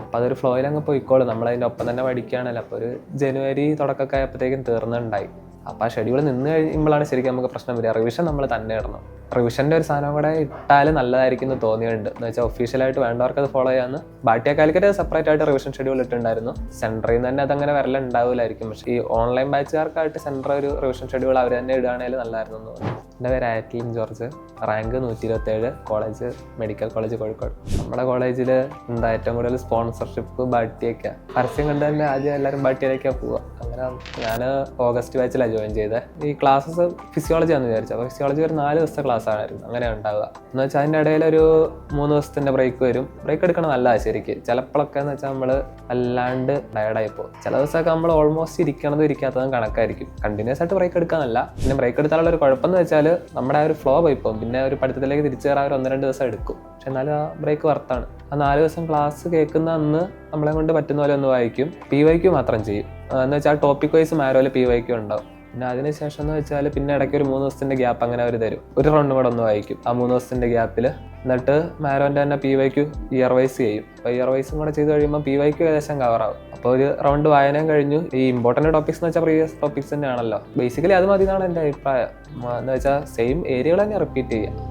അപ്പോൾ അതൊരു ഫ്ലോയിൽ അങ്ങ് പോയിക്കോളും. നമ്മളതിൻ്റെ ഒപ്പം തന്നെ പഠിക്കുകയാണല്ലോ. അപ്പോൾ ഒരു ജനുവരി തുടക്കമൊക്കെ ആയപ്പോഴത്തേക്കും തീർന്നുണ്ടായി. അപ്പോൾ ആ ഷെഡ്യൂൾ നിന്ന് കഴിയുമ്പോഴാണ് ശരിക്കും നമുക്ക് പ്രശ്നം വരിക. റിവിഷൻ നമ്മൾ തന്നെ ഇടണം. റിവിഷൻ്റെ ഒരു സാധനം കൂടെ ഇട്ടാൽ നല്ലതായിരിക്കും എന്ന് തോന്നിയിട്ടുണ്ട്. എന്ന് വെച്ചാൽ ഒഫീഷ്യലായിട്ട് വേണ്ടവർക്ക് അത് ഫോളോ ചെയ്യാമെന്ന്. ബാട്ടിയ കാലിക്കറ്റ് സെപ്പറേറ്റ് ആയിട്ട് റിവിഷൻ ഷെഡ്യൂൾ ഇട്ടുണ്ടായിരുന്നു. സെൻറ്ററിൽ നിന്ന് തന്നെ അതങ്ങനെ വരലുണ്ടാവില്ലായിരിക്കും. പക്ഷേ ഈ ഓൺലൈൻ ബാച്ചുകാർക്കായിട്ട് സെൻറ്റർ ഒരു റിവിഷൻ ഷെഡ്യൂൾ അവർ തന്നെ ഇടുകയാണെങ്കിൽ നല്ലതായിരുന്നു എന്ന് തോന്നുന്നു. എൻ്റെ പേര് Atlin George, rank 127, college medical college Kozhikode. നമ്മുടെ കോളേജിൽ എന്താ ഏറ്റവും കൂടുതൽ സ്പോൺസർഷിപ്പ് ബാട്ടിയൊക്കെ. പരസ്യം കണ്ട് തന്നെ ആദ്യം എല്ലാവരും ബാട്ടിയിലേക്കാണ് പോവുക. അങ്ങനെ ഞാൻ ഓഗസ്റ്റ് ബാച്ചിലാണ് ജോയിൻ ചെയ്തത്. ഈ ക്ലാസ്സസ് ഫിസിയോളജി ആണെന്ന് വിചാരിച്ചു. അപ്പോൾ ഫിസിയോളജി ഒരു 4 ദിവസത്തെ ക്ലാസ് ആയിരുന്നു അങ്ങനെ ഉണ്ടാവുക. എന്ന് വെച്ചാൽ അതിൻ്റെ ഇടയിൽ ഒരു 3 ദിവസത്തിൻ്റെ ബ്രേക്ക് വരും. ബ്രേക്ക് എടുക്കണം നല്ലതാണ് ശരിക്കും. ചിലപ്പോഴൊക്കെ എന്ന് വെച്ചാൽ നമ്മൾ അല്ലാണ്ട് ടയർഡായി പോകും. ചില ദിവസമൊക്കെ നമ്മൾ ഓൾമോസ്റ്റ് ഇരിക്കണതും ഇരിക്കാത്തതും കണക്കായിരിക്കും. കണ്ടിന്യൂസ് ആയിട്ട് ബ്രേക്ക് എടുക്കാനല്ല. പിന്നെ ബ്രേക്ക് എടുത്താലുള്ള ഒരു കുഴപ്പമെന്ന് വെച്ചാൽ നമ്മുടെ ആ ഒരു ഫ്ലോ പോയി പോകും. പിന്നെ ഒരു പഠിത്തത്തിലേക്ക് തിരിച്ചു കയറാൻ ഒരു 1-2 ദിവസം എടുക്കും. പക്ഷെ എന്നാലും ആ ബ്രേക്ക് വർത്താണ്. ആ 4 ദിവസം ക്ലാസ് കേൾക്കുന്ന അന്ന് നമ്മളെ കൊണ്ട് പറ്റുന്ന പോലെ ഒന്ന് വായിക്കും. PYQ മാത്രം ചെയ്യും. എന്ന് വെച്ചാൽ ടോപ്പിക് വൈസ് മാരോല് PYQ ഉണ്ടാവും. പിന്നെ അതിനുശേഷം എന്ന് വെച്ചാൽ പിന്നെ ഇടയ്ക്ക് ഒരു 3 ദിവസത്തിൻ്റെ ഗ്യാപ്പ് അങ്ങനെ അവർ തരും. ഒരു റൗണ്ടും കൂടെ ഒന്ന് വായിക്കും ആ 3 ദിവസത്തിൻ്റെ ഗ്യാപ്പിൽ. എന്നിട്ട് മാരോൻ്റെ തന്നെ PYQ ഇയർ വൈസ് ചെയ്യും. അപ്പോൾ ഇയർ വൈസും കൂടെ ചെയ്ത് കഴിയുമ്പോൾ PYQ ഏകദേശം കവറാവും. അപ്പോൾ ഒരു റൗണ്ട് വായനയും കഴിഞ്ഞു. ഈ ഇമ്പോർട്ടൻറ്റ് ടോപ്പിക്സ് എന്ന് വെച്ചാൽ പ്രീവിയസ് ടോപ്പിക്സ് തന്നെയാണല്ലോ. ബേസിക്കലി അത് മതി എന്നാണ് എൻ്റെ അഭിപ്രായം. എന്ന് വെച്ചാൽ സെയിം ഏരിയകൾ തന്നെ റിപ്പീറ്റ് ചെയ്യുക.